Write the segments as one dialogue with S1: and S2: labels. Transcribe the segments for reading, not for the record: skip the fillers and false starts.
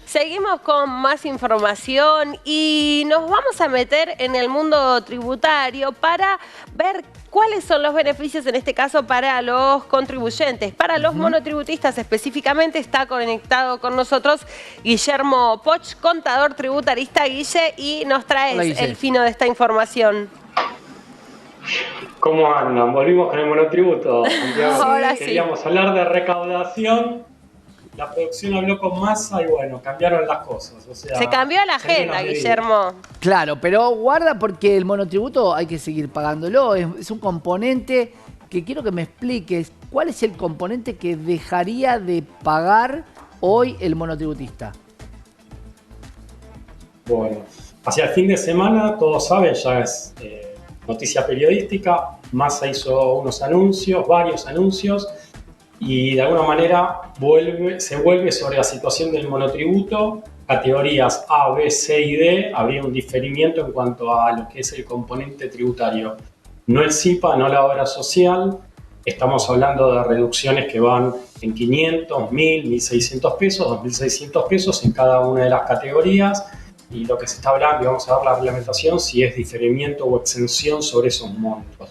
S1: Seguimos con más información y nos vamos a meter en el mundo tributario para ver cuáles son los beneficios, en este caso, para los contribuyentes. Para los monotributistas específicamente está conectado con nosotros Guillermo Poch, contador tributarista. Guille, y nos traes el fino de esta información.
S2: ¿Cómo andan? Volvimos con el monotributo.
S1: Ahora sí.
S2: Queríamos hablar de recaudación. La producción habló con Massa y bueno, cambiaron las cosas. O sea,
S1: se cambió la agenda, Guillermo.
S3: Claro, pero guarda porque el monotributo hay que seguir pagándolo. Es un componente que quiero que me expliques. ¿Cuál es el componente que dejaría de pagar hoy el monotributista?
S2: Bueno, hacia el fin de semana, todos saben, ya es noticia periodística. Massa hizo unos anuncios, varios anuncios, y de alguna manera se vuelve sobre la situación del monotributo. Categorías A, B, C y D, habría un diferimiento en cuanto a lo que es el componente tributario. No el SIPA, no la obra social. Estamos hablando de reducciones que van en 500, 1000, 1600 pesos, 2600 pesos en cada una de las categorías. Y lo que se está hablando, y vamos a ver la reglamentación, si es diferimiento o exención sobre esos montos.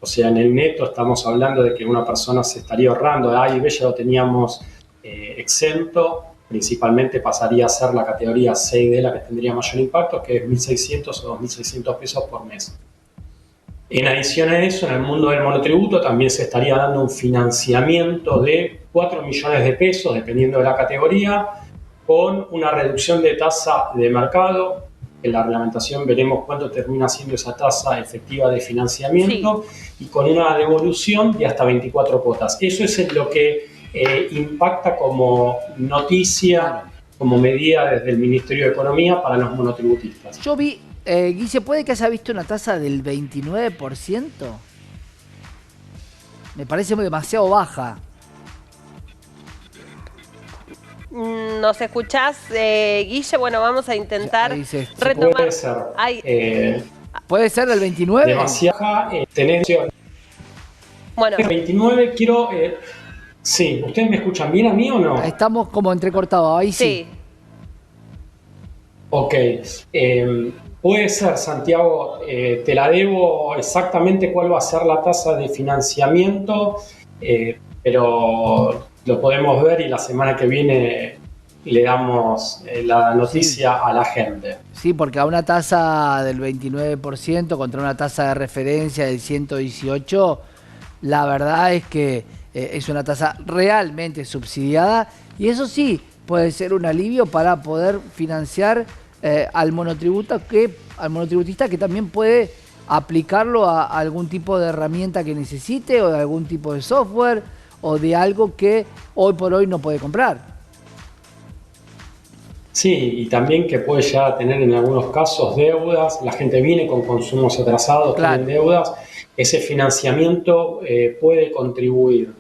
S2: O sea, en el neto estamos hablando de que una persona se estaría ahorrando. A y B ya lo teníamos exento, principalmente pasaría a ser la categoría C y D la que tendría mayor impacto, que es 1.600 o 2.600 pesos por mes. En adición a eso, en el mundo del monotributo también se estaría dando un financiamiento de 4 millones de pesos, dependiendo de la categoría, con una reducción de tasa de mercado. En la reglamentación veremos cuánto termina siendo esa tasa efectiva de financiamiento, y con una devolución de hasta 24 cuotas. Eso es lo que impacta como noticia, como medida desde el Ministerio de Economía para los monotributistas.
S3: Yo vi, Guille, ¿puede que haya visto una tasa del 29%? Me parece demasiado baja.
S1: ¿Nos escuchás, Guille? Bueno, vamos a intentar retomar.
S2: Puede ser.
S3: ¿Puede ser del 29?
S2: Demasiada tenencia.
S1: Bueno.
S2: El 29 quiero... sí, ¿ustedes me escuchan bien a mí o no?
S3: Estamos como entrecortados, ahí sí.
S2: Ok. Puede ser, Santiago, te la debo exactamente cuál va a ser la tasa de financiamiento, pero lo podemos ver y la semana que viene le damos la noticia a la gente.
S3: Sí, porque a una tasa del 29% contra una tasa de referencia del 118%, la verdad es que es una tasa realmente subsidiada, y eso sí puede ser un alivio para poder financiar al monotributista, que también puede aplicarlo a algún tipo de herramienta que necesite, o de algún tipo de software, o de algo que hoy por hoy no puede comprar.
S2: Sí, y también que puede ya tener en algunos casos deudas. La gente viene con consumos atrasados, tienen deudas. Ese financiamiento puede contribuir.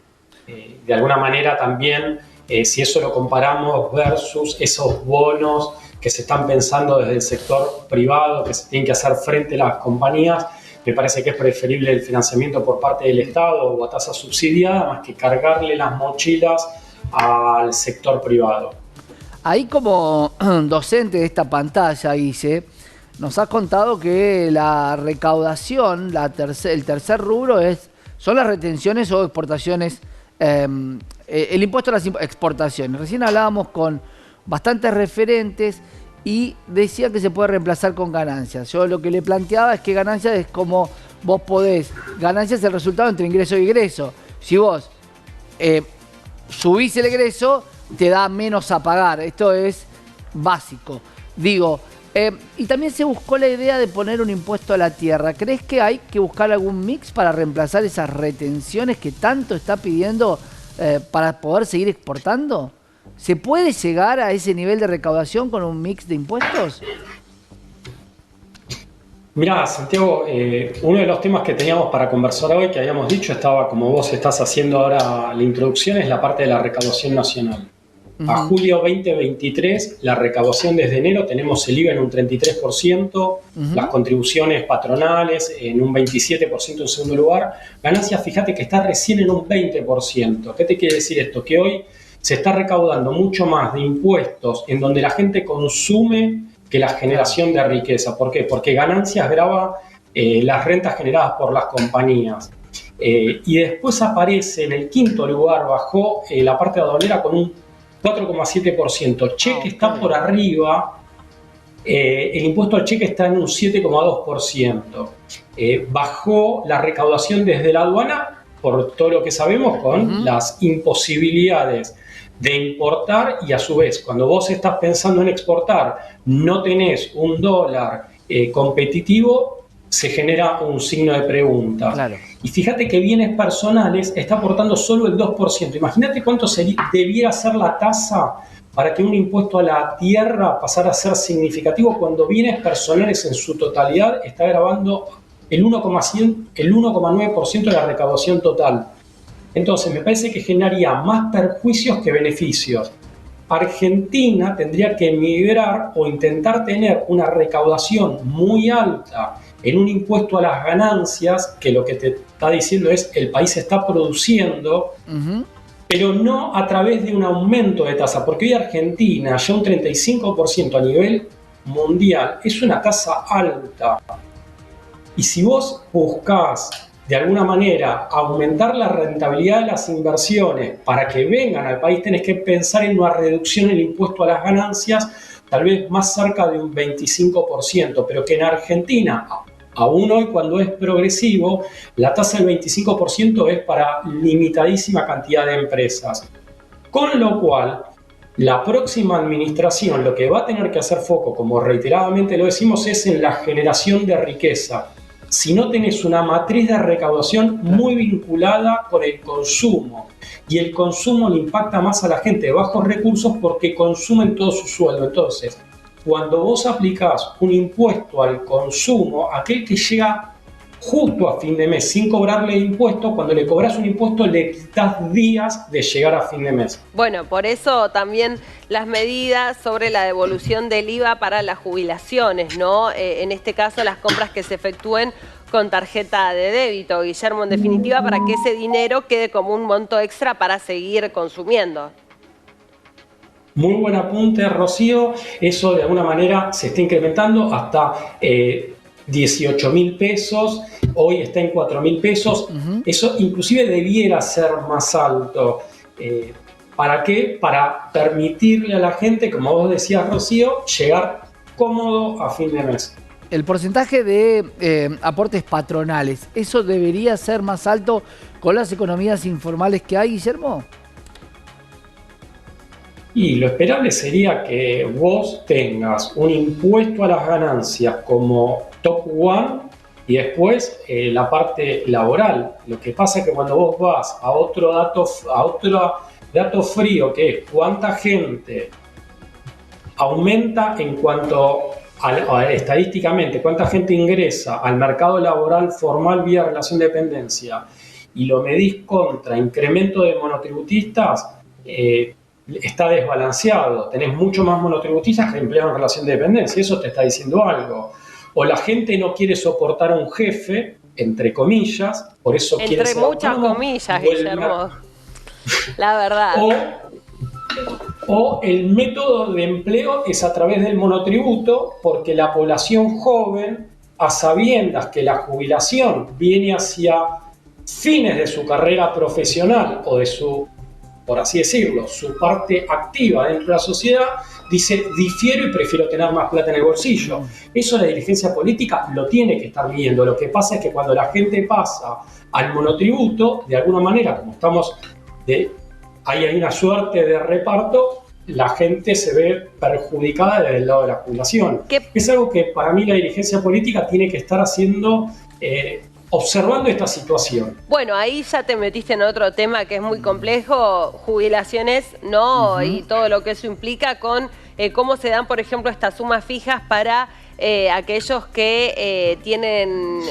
S2: De alguna manera también, si eso lo comparamos versus esos bonos que se están pensando desde el sector privado, que se tienen que hacer frente a las compañías, me parece que es preferible el financiamiento por parte del Estado o a tasa subsidiada, más que cargarle las mochilas al sector privado.
S3: Ahí, como docente de esta pantalla, Guille, nos has contado que la recaudación, el tercer rubro son las retenciones o exportaciones, el impuesto a las exportaciones. Recién hablábamos con bastantes referentes y decía que se puede reemplazar con ganancias. Yo lo que le planteaba es que ganancias es como vos podés. Ganancias es el resultado entre ingreso y egreso. Si vos subís el egreso, te da menos a pagar. Esto es básico. Digo, y también se buscó la idea de poner un impuesto a la tierra. ¿Crees que hay que buscar algún mix para reemplazar esas retenciones que tanto está pidiendo para poder seguir exportando? ¿Se puede llegar a ese nivel de recaudación con un mix de impuestos?
S2: Mirá, Santiago, uno de los temas que teníamos para conversar hoy, que habíamos dicho, estaba como vos estás haciendo ahora la introducción, es la parte de la recaudación nacional. A julio 2023, la recaudación desde enero, tenemos el IVA en un 33%, las contribuciones patronales en un 27% en segundo lugar. Ganancias, fíjate que está recién en un 20%. ¿Qué te quiere decir esto? Que hoy se está recaudando mucho más de impuestos en donde la gente consume que la generación de riqueza. ¿Por qué? Porque ganancias grava las rentas generadas por las compañías. Y después aparece en el quinto lugar, bajó la parte aduanera con un 4,7%. Cheque está por arriba, el impuesto al cheque está en un 7,2%. Bajó la recaudación desde la aduana, por todo lo que sabemos, con las imposibilidades de importar, y a su vez, cuando vos estás pensando en exportar, no tenés un dólar competitivo, se genera un signo de pregunta.
S3: Claro.
S2: Y fíjate que bienes personales está aportando solo el 2%. Imagínate cuánto debiera ser la tasa para que un impuesto a la tierra pasara a ser significativo, cuando bienes personales en su totalidad está grabando el 1,9% de la recaudación total. Entonces, me parece que generaría más perjuicios que beneficios. Argentina tendría que migrar o intentar tener una recaudación muy alta en un impuesto a las ganancias, que lo que te está diciendo es el país está produciendo, pero no a través de un aumento de tasa, porque hoy Argentina, ya un 35% a nivel mundial, es una tasa alta. Y si vos buscás de alguna manera aumentar la rentabilidad de las inversiones para que vengan al país, tenés que pensar en una reducción del impuesto a las ganancias, tal vez más cerca de un 25%, pero que en Argentina, aún hoy cuando es progresivo, la tasa del 25% es para limitadísima cantidad de empresas. Con lo cual, la próxima administración lo que va a tener que hacer foco, como reiteradamente lo decimos, es en la generación de riqueza. Si no tenés una matriz de recaudación muy vinculada con el consumo, y el consumo le impacta más a la gente de bajos recursos porque consumen todo su sueldo. Entonces, cuando vos aplicás un impuesto al consumo, aquel que llega justo a fin de mes sin cobrarle impuesto, cuando le cobras un impuesto le quitas días de llegar a fin de mes.
S1: Bueno, por eso también las medidas sobre la devolución del IVA para las jubilaciones, ¿no? En este caso, las compras que se efectúen con tarjeta de débito, Guillermo, en definitiva, para que ese dinero quede como un monto extra para seguir consumiendo.
S2: Muy buen apunte, Rocío. Eso de alguna manera se está incrementando hasta 18.000 pesos, hoy está en 4.000 pesos. Eso inclusive debiera ser más alto. ¿Para qué? Para permitirle a la gente, como vos decías, Rocío, llegar cómodo a fin de mes.
S3: El porcentaje de aportes patronales, ¿eso debería ser más alto con las economías informales que hay, Guillermo?
S2: Y lo esperable sería que vos tengas un impuesto a las ganancias como top one y después la parte laboral. Lo que pasa es que cuando vos vas a otro dato frío, que es cuánta gente aumenta en cuanto estadísticamente, cuánta gente ingresa al mercado laboral formal vía relación de dependencia, y lo medís contra incremento de monotributistas, está desbalanceado. Tenés mucho más monotributistas que empleados en relación de dependencia. Eso te está diciendo algo. O la gente no quiere soportar a un jefe, entre comillas, por eso quiere ser autónomo.
S1: Entre muchas comillas, Guillermo. La verdad.
S2: O el método de empleo es a través del monotributo, porque la población joven, a sabiendas que la jubilación viene hacia fines de su carrera profesional o de su, por así decirlo, su parte activa dentro de la sociedad, dice, difiero y prefiero tener más plata en el bolsillo. Eso la dirigencia política lo tiene que estar viendo. Lo que pasa es que cuando la gente pasa al monotributo, de alguna manera, como estamos hay una suerte de reparto, la gente se ve perjudicada desde el lado de la jubilación. Es algo que para mí la dirigencia política tiene que estar haciendo, observando esta situación.
S1: Bueno, ahí ya te metiste en otro tema que es muy complejo, jubilaciones, ¿no? Y todo lo que eso implica con cómo se dan, por ejemplo, estas sumas fijas para aquellos que tienen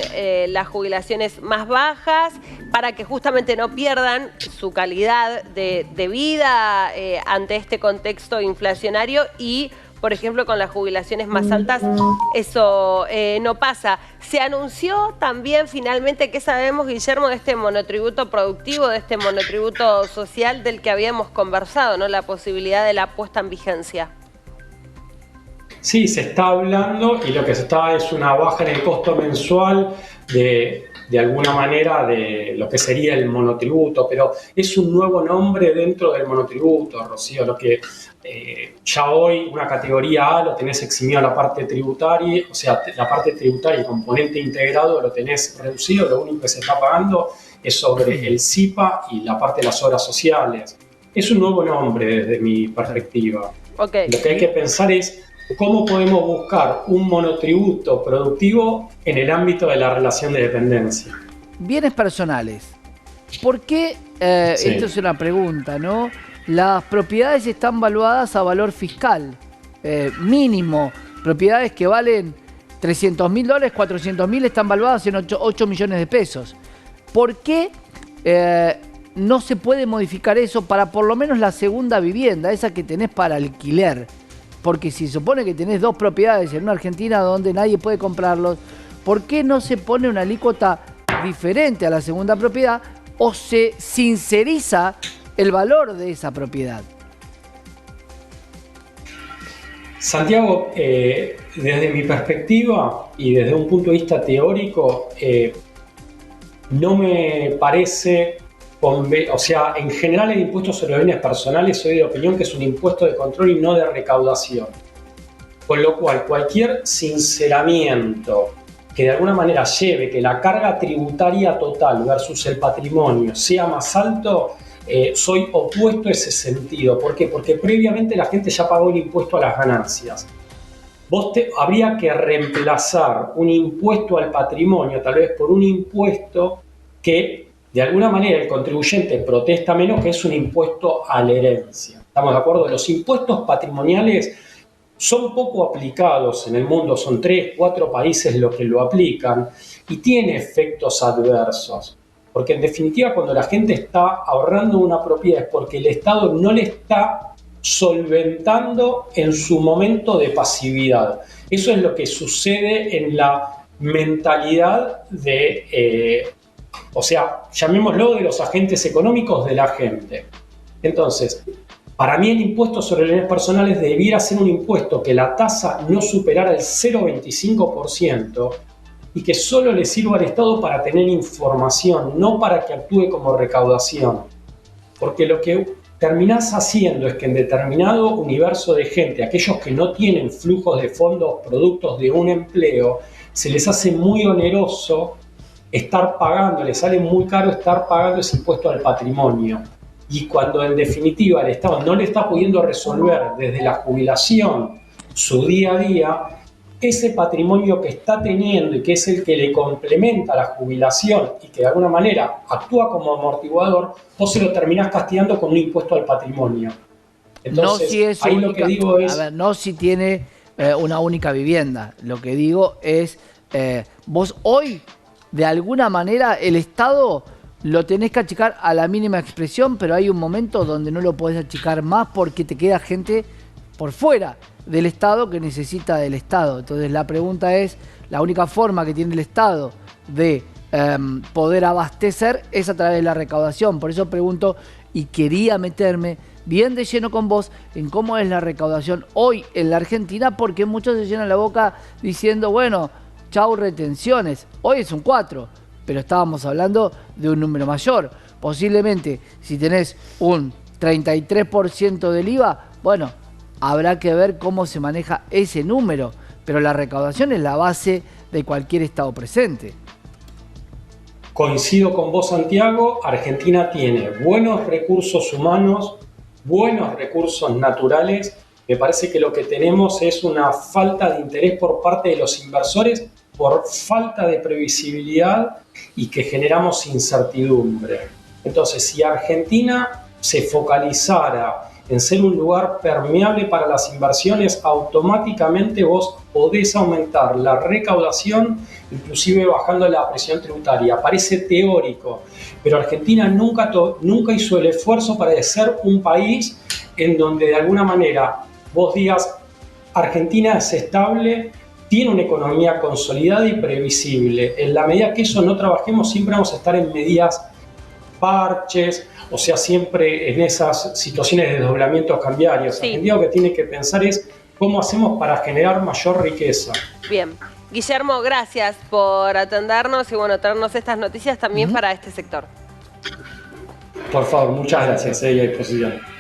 S1: las jubilaciones más bajas, para que justamente no pierdan su calidad de vida ante este contexto inflacionario y por ejemplo, con las jubilaciones más altas, eso no pasa. Se anunció también finalmente, ¿qué sabemos, Guillermo, de este monotributo productivo, de este monotributo social del que habíamos conversado, ¿no? La posibilidad de la puesta en vigencia.
S2: Sí, se está hablando y lo que se está es una baja en el costo mensual de alguna manera de lo que sería el monotributo, pero es un nuevo nombre dentro del monotributo, Rocío, lo que ya hoy una categoría A lo tenés eximido a la parte tributaria, o sea, la parte tributaria y componente integrado lo tenés reducido, lo único que se está pagando es sobre el SIPA y la parte de las obras sociales. Es un nuevo nombre desde mi perspectiva.
S1: Okay.
S2: Lo que hay que pensar es cómo podemos buscar un monotributo productivo en el ámbito de la relación de dependencia.
S3: Bienes personales. ¿Por qué,
S2: Sí.
S3: esto es una pregunta, ¿no? Las propiedades están valuadas a valor fiscal mínimo. Propiedades que valen $300.000, $400.000 están valuadas en 8 millones de pesos. ¿Por qué no se puede modificar eso para por lo menos la segunda vivienda, esa que tenés para alquiler? Porque si se supone que tenés 2 propiedades en una Argentina donde nadie puede comprarlos, ¿por qué no se pone una alícuota diferente a la segunda propiedad o se sinceriza el valor de esa propiedad?
S2: Santiago, desde mi perspectiva y desde un punto de vista teórico, no me parece, o sea, en general el impuesto sobre los bienes personales soy de opinión que es un impuesto de control y no de recaudación. Con lo cual, cualquier sinceramiento que de alguna manera lleve que la carga tributaria total versus el patrimonio sea más alto, soy opuesto a ese sentido. ¿Por qué? Porque previamente la gente ya pagó el impuesto a las ganancias. Habría que reemplazar un impuesto al patrimonio tal vez por un impuesto que de alguna manera el contribuyente protesta menos, que es un impuesto a la herencia. ¿Estamos de acuerdo? Los impuestos patrimoniales son poco aplicados en el mundo, son 3, 4 países los que lo aplican y tiene efectos adversos. Porque en definitiva cuando la gente está ahorrando una propiedad es porque el Estado no le está solventando en su momento de pasividad. Eso es lo que sucede en la mentalidad de... o sea, llamémoslo de los agentes económicos de la gente. Entonces, para mí el impuesto sobre los bienes personales debiera ser un impuesto que la tasa no superara el 0,25% y que solo le sirva al Estado para tener información, no para que actúe como recaudación. Porque lo que terminás haciendo es que en determinado universo de gente, aquellos que no tienen flujos de fondos productos de un empleo, se les hace muy oneroso estar pagando, le sale muy caro estar pagando ese impuesto al patrimonio. Y cuando en definitiva el Estado no le está pudiendo resolver desde la jubilación su día a día, ese patrimonio que está teniendo y que es el que le complementa la jubilación y que de alguna manera actúa como amortiguador, vos se lo terminás castigando con un impuesto al patrimonio. Entonces,
S3: no si es
S2: ahí
S3: única,
S2: lo que digo es...
S3: A ver, no si tiene una única vivienda. Lo que digo es, vos hoy, de alguna manera, el Estado lo tenés que achicar a la mínima expresión, pero hay un momento donde no lo podés achicar más porque te queda gente por fuera del Estado que necesita del Estado. Entonces la pregunta es, la única forma que tiene el Estado de poder abastecer es a través de la recaudación. Por eso pregunto y quería meterme bien de lleno con vos en cómo es la recaudación hoy en la Argentina, porque muchos se llenan la boca diciendo, bueno, chau retenciones. Hoy es un 4, pero estábamos hablando de un número mayor. Posiblemente, si tenés un 33% del IVA, bueno, habrá que ver cómo se maneja ese número, pero la recaudación es la base de cualquier Estado presente.
S2: Coincido con vos, Santiago. Argentina tiene buenos recursos humanos, buenos recursos naturales. Me parece que lo que tenemos es una falta de interés por parte de los inversores por falta de previsibilidad y que generamos incertidumbre. Entonces, si Argentina se focalizara en ser un lugar permeable para las inversiones, automáticamente vos podés aumentar la recaudación, inclusive bajando la presión tributaria. Parece teórico, pero Argentina nunca hizo el esfuerzo para ser un país en donde de alguna manera vos digas, Argentina es estable, tiene una economía consolidada y previsible. En la medida que eso no trabajemos, siempre vamos a estar en medidas parches, o sea, siempre en esas situaciones de desdoblamientos cambiarios.
S1: Sí.
S2: Argentina lo que tiene que pensar es cómo hacemos para generar mayor riqueza.
S1: Bien. Guillermo, gracias por atendernos y bueno, traernos estas noticias también para este sector.
S2: Por favor, muchas gracias, y a disposición.